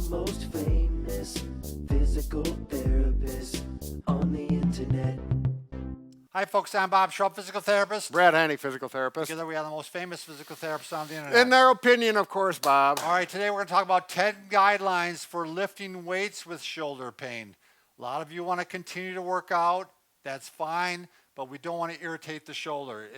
most famous physical therapist on the internet. Hi, folks. I'm Bob Schrupp, physical therapist. Brad Haney, physical therapist. Together, we are the most famous physical therapists on the internet. In their opinion, of course, Bob. All right, today we're going to talk about 10 guidelines for lifting weights with shoulder pain. A lot of you want to continue to work out. That's fine, but we don't want to irritate the shoulder.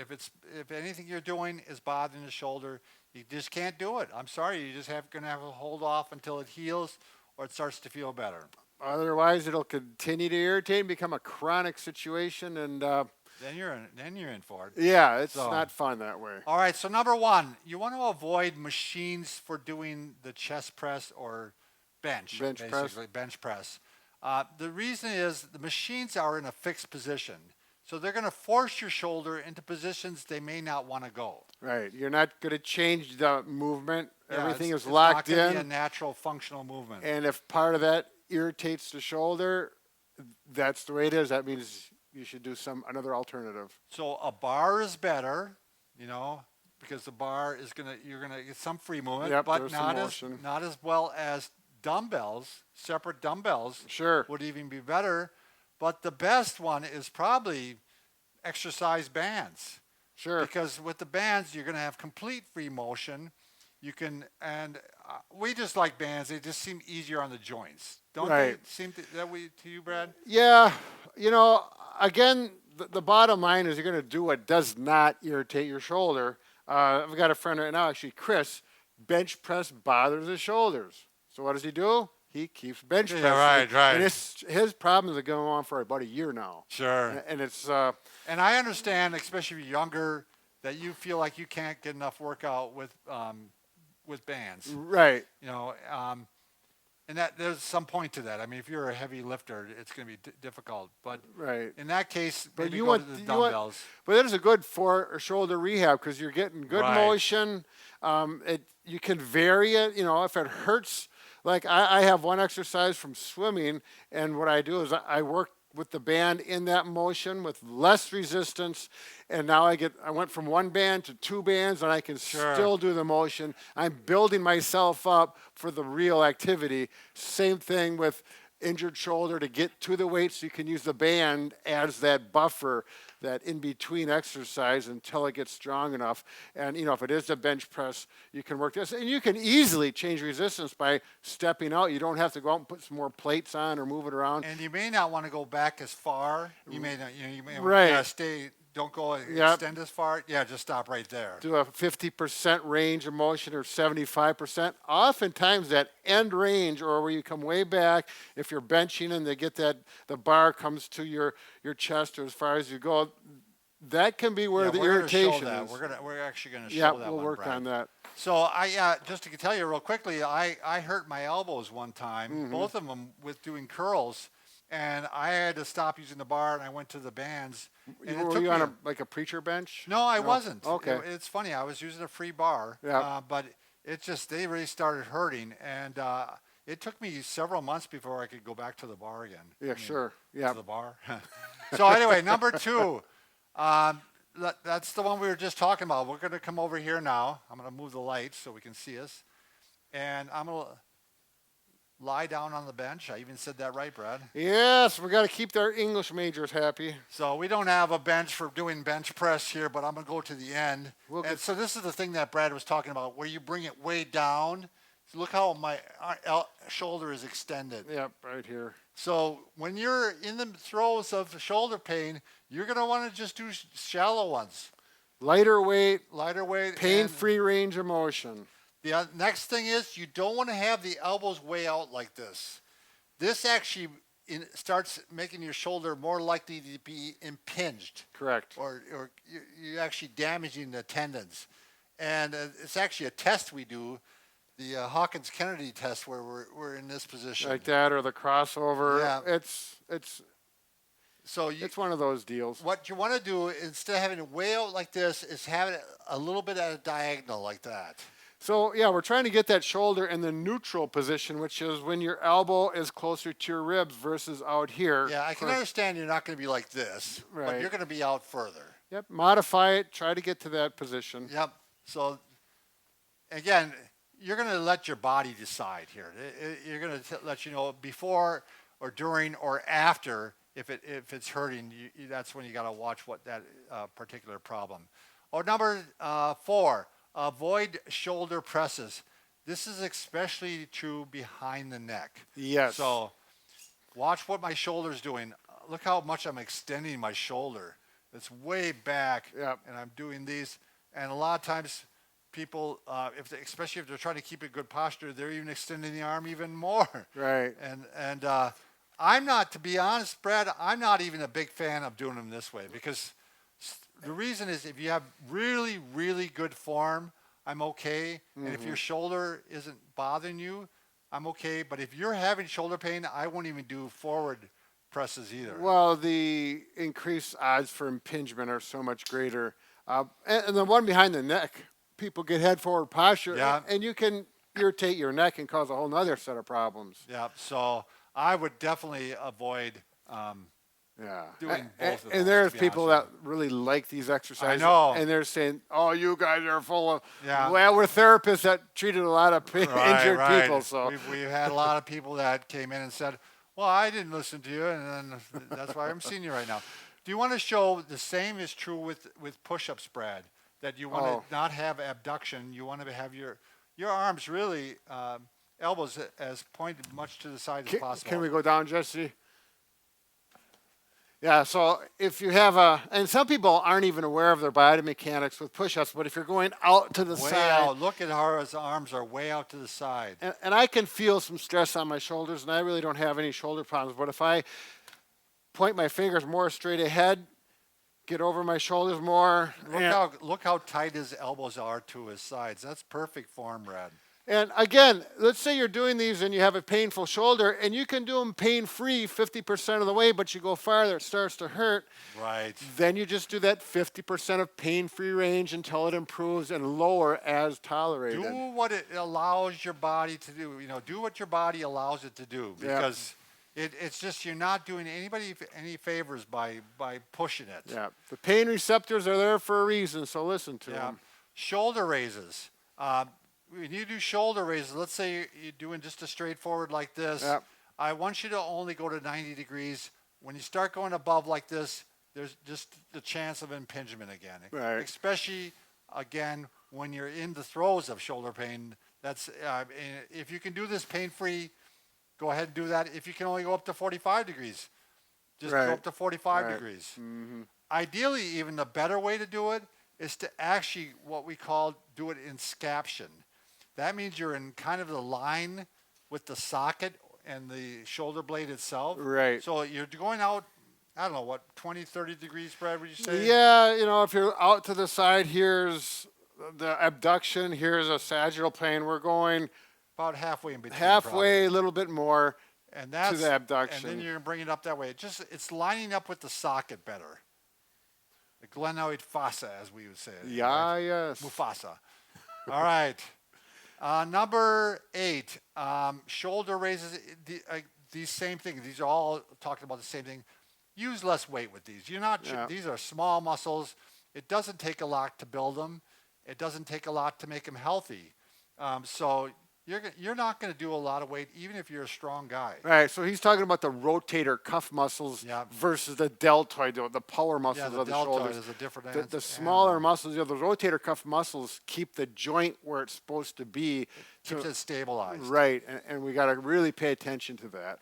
If anything you're doing is bothering the shoulder, you just can't do it. I'm sorry, you're just going to have to hold off until it heals or it starts to feel better. Otherwise, it'll continue to irritate and become a chronic situation, and Then you're in for it. yeah, it's not fun that way. All right, so number one, you want to avoid machines for doing the chest press or bench press. The reason is the machines are in a fixed position. So they're going to force your shoulder into positions they may not want to go. Right, you're not going to change the movement. Yeah, Everything is it's locked not going to be a in. natural functional movement. And if part of that irritates the shoulder, that's the way it is. That means you should do another alternative. So a bar is better, because the bar is you're gonna get some free movement, Yep, but there's some motion. not as well as dumbbells. Separate dumbbells Sure. would even be better. But the best one is probably exercise bands. Sure. Because with the bands, you're going to have complete free motion. You can, and we just like bands. They just seem easier on the joints. Don't they seem that way to you, Brad? Yeah, again, the bottom line is you're going to do what does not irritate your shoulder. I've got a friend right now, actually, Chris, bench press bothers his shoulders. So what does he do? He keeps bench pressing. Right. And his problems are going on for about a year now. Sure. And it's... and I understand, especially if you're younger, that you feel like you can't get enough workout with bands. Right. And that there's some point to that. I mean, if you're a heavy lifter, it's going to be difficult. But right. in that case, but maybe you go want to the dumbbells. But that is a good for shoulder rehab because you're getting good motion. You can vary it. If it hurts, like I have one exercise from swimming, and what I do is I work with the band in that motion with less resistance, and now I went from one band to two bands, and I can still do the motion. I'm building myself up for the real activity. Same thing with injured shoulder. To get to the weight, so you can use the band as that buffer, that in-between exercise until it gets strong enough. And, if it is a bench press, you can work this. And you can easily change resistance by stepping out. You don't have to go out and put some more plates on or move it around. And you may not want to go back as far. You may not, you may stay, don't go extend as far. Yeah, just stop right there. Do a 50% range of motion or 75%. Oftentimes that end range, or where you come way back, if you're benching and they get the bar comes to your chest or as far as you go, that can be where the irritation is. We're actually going to show that. Yeah, we'll work on that. So I just to tell you real quickly, I hurt my elbows one time, both of them with doing curls, and I had to stop using the bar, and I went to the bands. And Were you on a preacher bench? No, I wasn't. Okay. It's funny. I was using a free bar, but they really started hurting, and it took me several months before I could go back to the bar again. Yeah, sure. Yeah. To the bar. So anyway, number two, that's the one we were just talking about. We're going to come over here now. I'm going to move the lights so we can see us, and I'm going to lie down on the bench. I even said that right, Brad? Yes, we got to keep their English majors happy. So we don't have a bench for doing bench press here, but I'm going to go to the end. So this is the thing that Brad was talking about, where you bring it way down. So look how my shoulder is extended. Yep, right here. So when you're in the throes of shoulder pain, you're going to want to just do shallow ones. Lighter weight. Pain-free range of motion. The next thing is you don't want to have the elbows way out like this. This actually starts making your shoulder more likely to be impinged. Correct. Or you're actually damaging the tendons. And it's actually a test we do, the Hawkins-Kennedy test, where we're in this position. Like that, or the crossover. Yeah. It's one of those deals. What you want to do, instead of having it way out like this, is have it a little bit at a diagonal like that. So, yeah, we're trying to get that shoulder in the neutral position, which is when your elbow is closer to your ribs versus out here. Yeah, I can understand you're not going to be like this, but you're going to be out further. Yep, modify it, try to get to that position. Yep. So, again, you're going to let your body decide here. You're going to let you know before or during or after if it's hurting. That's when you got to watch what that particular problem. Or number 4, avoid shoulder presses. This is especially true behind the neck. Yes. So watch what my shoulder's doing. Look how much I'm extending my shoulder. It's way back, Yep. and I'm doing these. And a lot of times people, especially if they're trying to keep a good posture, they're even extending the arm even more. Right. And I'm not, to be honest, Brad, I'm not even a big fan of doing them this way because the reason is if you have really, really good form, I'm okay. And if your shoulder isn't bothering you, I'm okay. But if you're having shoulder pain, I won't even do forward presses either. Well, the increased odds for impingement are so much greater. And the one behind the neck, people get head forward posture, Yeah. and you can irritate your neck and cause a whole nother set of problems. Yeah, so I would definitely avoid Yeah. doing both of those, And there's to be people honest that really like these exercises. know. And they're saying, oh, you guys are full of. Yeah. Well, we're therapists that treated a lot of injured people. So we've had a lot of people that came in and said, well, I didn't listen to you, and then that's why I'm seeing you right now. Do you want to show the same is true with push-ups, Brad, that you want to not have abduction, you want to have your arms really, elbows as pointed much to the side as possible. Can we go down, Jesse? Yeah, so if you have and some people aren't even aware of their biomechanics with push-ups, but if you're going out to the way side. out. Look at how his arms are way out to the side. And I can feel some stress on my shoulders, and I really don't have any shoulder problems. But if I point my fingers more straight ahead, get over my shoulders more. Look how tight his elbows are to his sides. That's perfect form, Brad. And again, let's say you're doing these and you have a painful shoulder, and you can do them pain-free 50% of the way, but you go farther, it starts to hurt. Right. Then you just do that 50% of pain-free range until it improves and lower as tolerated. Do what it allows your body to do. Do what your body allows it to do because it's just you're not doing anybody any favors by pushing it. Yeah. The pain receptors are there for a reason, so listen to them. Shoulder raises. When you do shoulder raises, let's say you're doing just a straightforward like this. Yep. I want you to only go to 90 degrees. When you start going above like this, there's just the chance of impingement again. Right. Especially, again, when you're in the throes of shoulder pain. That's if you can do this pain-free, go ahead and do that. If you can only go up to 45 degrees, just go up to 45 degrees. Mm-hmm. Ideally, even the better way to do it is to actually what we call do it in scaption. That means you're in kind of the line with the socket and the shoulder blade itself. Right. So you're going out, I don't know, what, 20, 30 degrees, Brad, would you say? Yeah, if you're out to the side, here's the abduction, here's a sagittal plane. We're going about halfway in between. halfway, a little bit more and that's, to the abduction. And then you're going to bring it up that way. It's lining up with the socket better. The glenoid fossa, as we would say. Yeah, right? yes. Mufasa. All right. Number 8, shoulder raises. These same things. These are all talking about the same thing. Use less weight with these. These are small muscles. It doesn't take a lot to build them. It doesn't take a lot to make them healthy. So you're not going to do a lot of weight, even if you're a strong guy. Right, so he's talking about the rotator cuff muscles versus the deltoid, the power muscles of the shoulders. Is a different the smaller muscles, the rotator cuff muscles keep the joint where it's supposed to be. Keeps it stabilized. Right, and we got to really pay attention to that.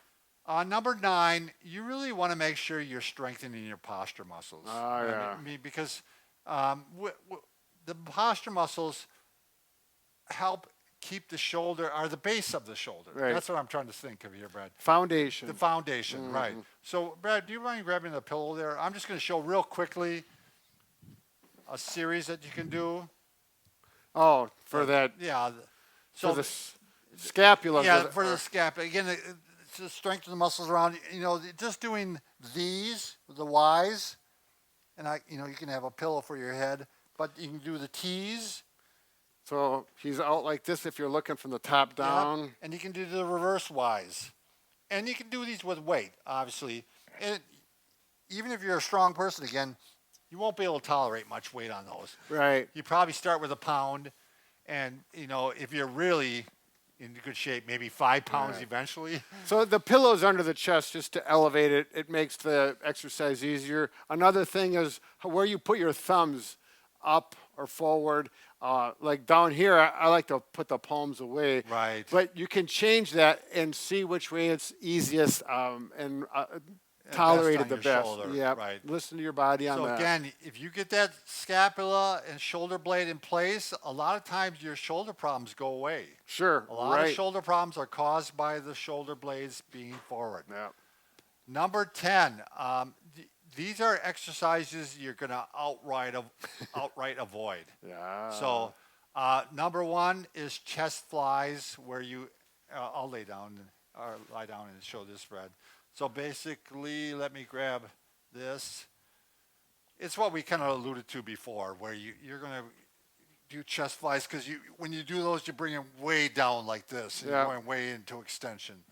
Number 9, you really want to make sure you're strengthening your posture muscles. Because the posture muscles help keep the shoulder, are the base of the shoulder. Right. That's what I'm trying to think of here, Brad. Foundation. The foundation, right. So, Brad, do you mind grabbing the pillow there? I'm just going to show real quickly a series that you can do. Oh, for that. Yeah. So for the scapula. Yeah, for the scapula. Again, to strengthen the muscles around, just doing these, the Y's, and you can have a pillow for your head, but you can do the T's. So he's out like this if you're looking from the top down. Yep. And you can do the reverse Y's. And you can do these with weight, obviously. And even if you're a strong person, again, you won't be able to tolerate much weight on those. Right. You probably start with a pound, And if you're really in good shape, maybe 5 pounds Right. eventually. So the pillows under the chest just to elevate it. It makes the exercise easier. Another thing is where you put your thumbs, up or forward. Like down here, I like to put the palms away. Right. But you can change that and see which way it's easiest and tolerated on the your best. shoulder, Yeah. right. Listen to your body on So that. again, if you get that scapula and shoulder blade in place, a lot of times your shoulder problems go away. Sure. A lot right. of shoulder problems are caused by the shoulder blades being forward. Yeah. Number 10, these are exercises you're going to outright avoid. Yeah. So number 1 is chest flies, where you, I'll lie down and show this, Fred. So basically, let me grab this. It's what we kind of alluded to before, where you're going to do chest flies because when you do those, you bring them way down like this, and Yeah. you're going way into extension.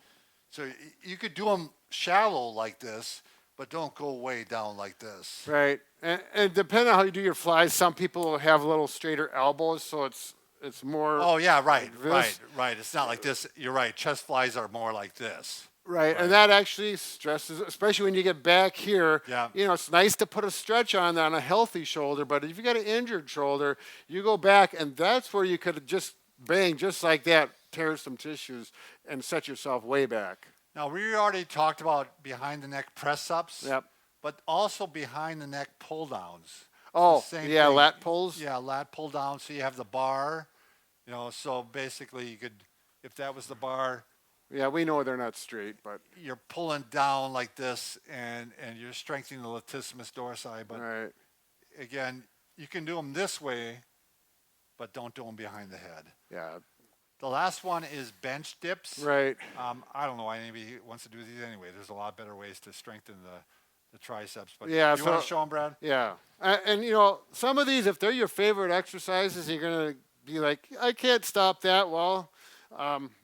So you could do them shallow like this, but don't go way down like this. Right. And depending on how you do your flies, some people have a little straighter elbows, so it's more. Oh yeah, right, this. right. It's not like this. You're right. Chest flies are more like this. Right, and that actually stresses, especially when you get back here. Yeah. It's nice to put a stretch on a healthy shoulder, but if you got an injured shoulder, you go back, and that's where you could just bang, just like that, tear some tissues and set yourself way back. Now we already talked about behind the neck press ups. Yep. But also behind the neck pull downs. Oh, Same yeah, thing. lat pulls. Yeah, lat pull down. So you have the bar. So basically you could, if that was the bar, Yeah, we know they're not straight, but you're pulling down like this, and you're strengthening the latissimus dorsi. But right. again, you can do them this way, but don't do them behind the head. Yeah. The last one is bench dips. Right. I don't know why anybody wants to do these anyway. There's a lot better ways to strengthen the triceps. But Yeah, you want so- to show them, Brad? Yeah. And some of these, if they're your favorite exercises, you're gonna be like, I can't stop that. Well,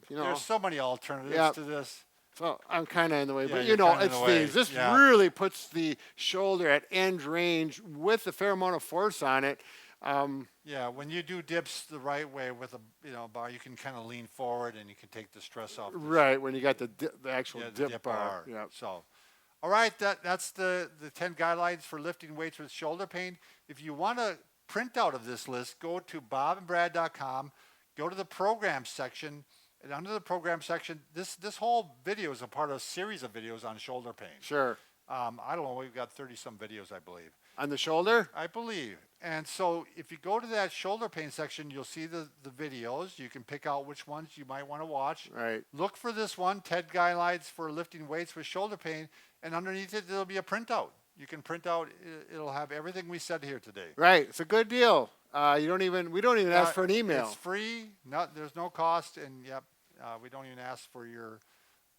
There's so many alternatives Yeah. to this. So I'm kind of in the way, Yeah, but you're kinda in it's the way. these. This Yeah. really puts the shoulder at end range with a fair amount of force on it. Yeah, when you do dips the right way with a bar, you can kind of lean forward and you can take the stress off. Right when you got the actual The dip bar. Yeah. So, all right, that's the 10 guidelines for lifting weights with shoulder pain. If you want a printout of this list, go to bobandbrad.com, go to the program section, and under the program section, this whole video is a part of a series of videos on shoulder pain. Sure. I don't know, we've got 30-some videos, I believe. On the shoulder. I believe. And so if you go to that shoulder pain section, you'll see the videos. You can pick out which ones you might want to watch. Right. Look for this one, 10 guidelines for lifting weights with shoulder pain, and underneath it, there'll be a printout. You can print out, it'll have everything we said here today. Right. It's a good deal. We don't even ask for an email. It's free. There's no cost, and we don't even ask for your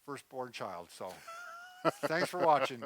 firstborn child. So thanks for watching.